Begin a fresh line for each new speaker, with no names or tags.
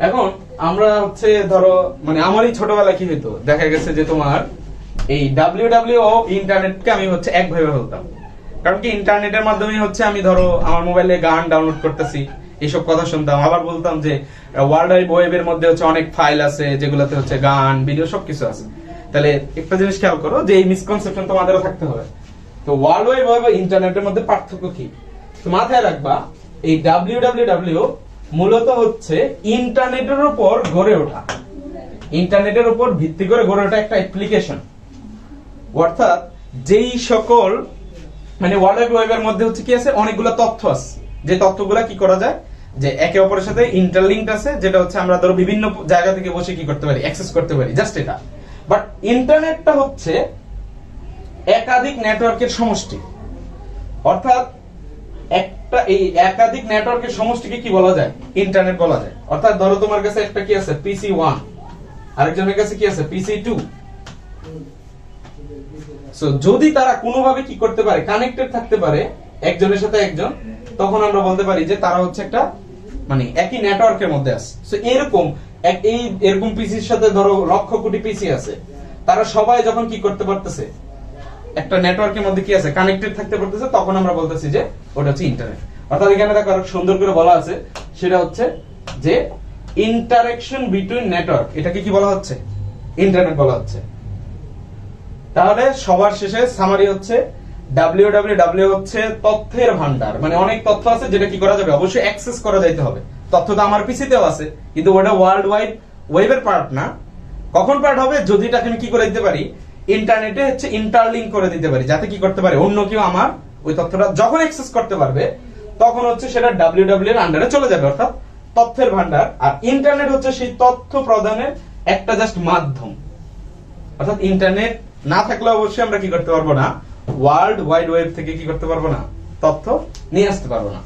এখন আমরা হচ্ছে ধরো মানে আমারই ছোটবেলা কি হইতো, দেখা গেছে যে তোমার এই ডাব্লিউডাব্লিউ ইন্টারনেটকে আমি হচ্ছে এক ভাবে বলতাম। কারণ কি ইন্টারনেটের মাধ্যমে হচ্ছে আমি ধরো আমার মোবাইলে গান ডাউনলোড করতেছি, এইসব কথা শুনতাম। আবার বলতাম যে ওয়ার্ল্ড ওয়াইড ওয়েবের মধ্যে হচ্ছে অনেক ফাইল আছে যেগুলোতে হচ্ছে গান ভিডিও সবকিছু আছে। তাহলে একটা জিনিস খেয়াল করো যে এই মিসকনসেপশন তোমাদেরও থাকতে হবে। তো ওয়ার্ল্ড ওয়াইড ওয়েব আর ইন্টারনেটের মধ্যে পার্থক্য কি? তো মাথায় রাখবা এই ডাব্লিউডাব্লিউ মূলত হচ্ছে ইন্টারনেটের উপর গড়ে ওঠা, ইন্টারনেটের উপর ভিত্তি করে গড়ে ওঠা একটা অ্যাপ্লিকেশন। অর্থাৎ যেই সকল মানে ওয়ার্ল্ড ওয়াইড ওয়েবের মধ্যে হচ্ছে কি আছে, অনেকগুলো তথ্য আছে, যে তথ্যগুলা কি করা যায় যে একে অপরের সাথে ইন্টারলিঙ্কড আছে, যেটা হচ্ছে আমরা ধরো বিভিন্ন জায়গা থেকে বসে কি করতে পারি, অ্যাক্সেস করতে পারি, জাস্ট এটা। বাট ইন্টারনেটটা হচ্ছে একাধিক নেটওয়ার্কের সমষ্টি। অর্থাৎ একটা এই একাধিক নেটওয়ার্কের সমষ্টিকে কি বলা যায়? ইন্টারনেট বলা যায়। অর্থাৎ ধরো তোমার কাছে একটা কি আছে পিসি 1, আরেকজনের কাছে কি আছে পিসি 2। সো যদি তারা কোনোভাবে কি করতে পারে, কানেক্টেড থাকতে পারে একজনের সাথে একজন, তখন আমরা বলতে পারি যে তারা হচ্ছে একটা মানে একই নেটওয়ার্কের মধ্যে আছে। সো এরকম এরকম পিসির সাথে ধরো লক্ষ কোটি পিসি আছে, তারা সবাই যখন কি করতে পারতেছে, একটা নেটওয়ার্কের মধ্যে কি আছে, কানেক্টেড থাকতে পারতেছে, তখন আমরা বলতেছি যে ওটা হচ্ছে ইন্টারনেট। অর্থাৎ এখানে দেখো আরো সুন্দর করে বলা আছে, সেটা হচ্ছে যে ইন্টারেকশন বিটুইন নেটওয়ার্ক, এটাকে কি বলা হচ্ছে? ইন্টারনেট বলা হচ্ছে। তাহলে সবার শেষে সামারি হচ্ছে ডাব্লিউডাব্লিউ হচ্ছে তথ্যের ভান্ডার। মানে অনেক তথ্য আছে যেটা কি করা যাবে, অবশ্যই অ্যাক্সেস করা যাইতে হবে। তথ্য তো আমার পিসিতেও আছে, কিন্তু ওটা ওয়ার্ল্ড ওয়াইড ওয়েবের পার্ট না। কখন পার্ট হবে? যদি এটাকে আমি কি করে দিতে পারি, ইন্টারনেটে হচ্ছে ইন্টারলিংক করে দিতে পারি, যাতে কি করতে পারে অন্য কেউ আমার ওই তথ্যটা যখন অ্যাক্সেস করতে পারবে, তখন হচ্ছে সেটা ডাব্লিউডাব্লিউ এর আন্ডারে চলে যাবে, অর্থাৎ তথ্যের ভান্ডার। আর ইন্টারনেট হচ্ছে সেই তথ্য প্রদানের একটা জাস্ট মাধ্যম। অর্থাৎ ইন্টারনেট না থাকলে অবশ্যই আমরা কি করতে পারবো না, ওয়ার্ল্ড ওয়াইড ওয়েব থেকে কি করতে পারবো না, তথ্য নিয়ে আসতে পারবো না।